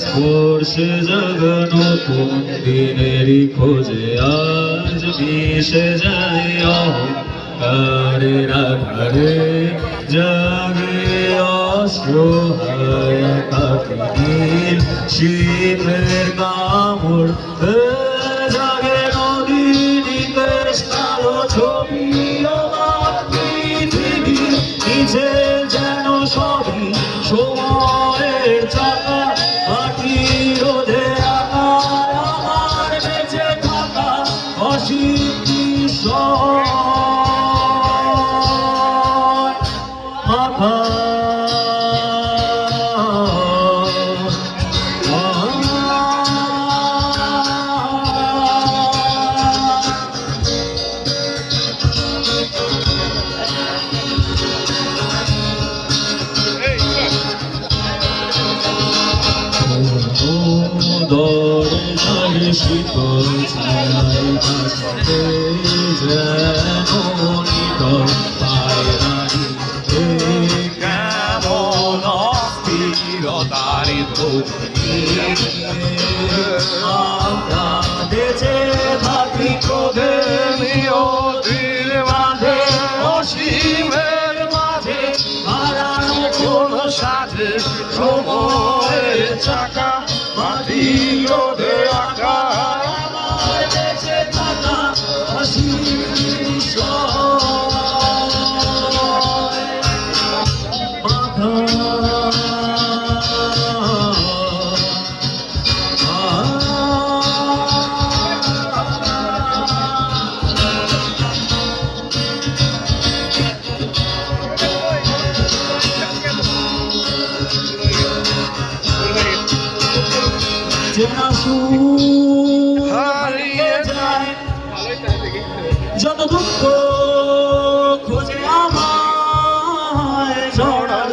স্পর্শে জাগানো কোন দিনেরই খোঁজে আজ মিশে যায় অহংকারের আধারে জাগে অসহায় কাকিনীর শীতের কামড় জাগে নদী নিকেশ কালো ছবি আমার পৃথিবী নিচে যেন সবই সময়ের চাকা মাটি রোধে আঁকা আমার বেঁচে থাকা অসীম মাথা দরে শীতল ছায় ভাসতে যেন নিকট পায়রানি কেমন অস্থিরতারি ধ্বনি আমরা বেঁচে থাকি ক্রোধে নিয়তির মাঝে অসীমের মাঝে হারানো কোন সাথে সময়ের চাকা মাটি রোধে আঁকা আমার বেঁচে থাকা অসীম হারিয়ে যায় যত দুঃখ খোঁজে আমায় ঝড়ার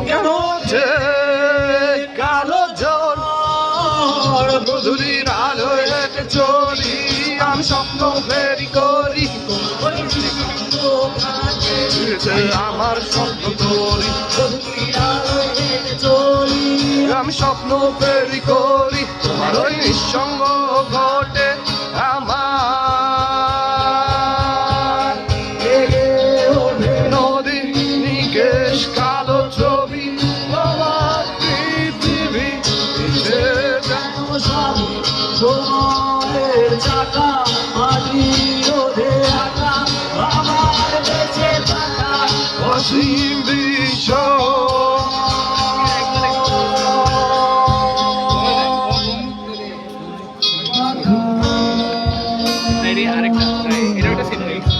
কেন যে কালো ঝড় গধূলির আলোয় হেঁটে চলি আমি স্বপ্ন ফেরি করি আমার স্বপ্ন করি আমি স্বপ্ন ফেরি করি তোমার ওই নিঃসঙ্গ ঘটে আমার নদী নিকেশ কালো ছবি আমার পৃথিবী সময়ের চাকা মাটি রোধে আঁকা আমার বেঁচে থাকা অসীম দৃশ্য আরেকটা এটা সিনেরি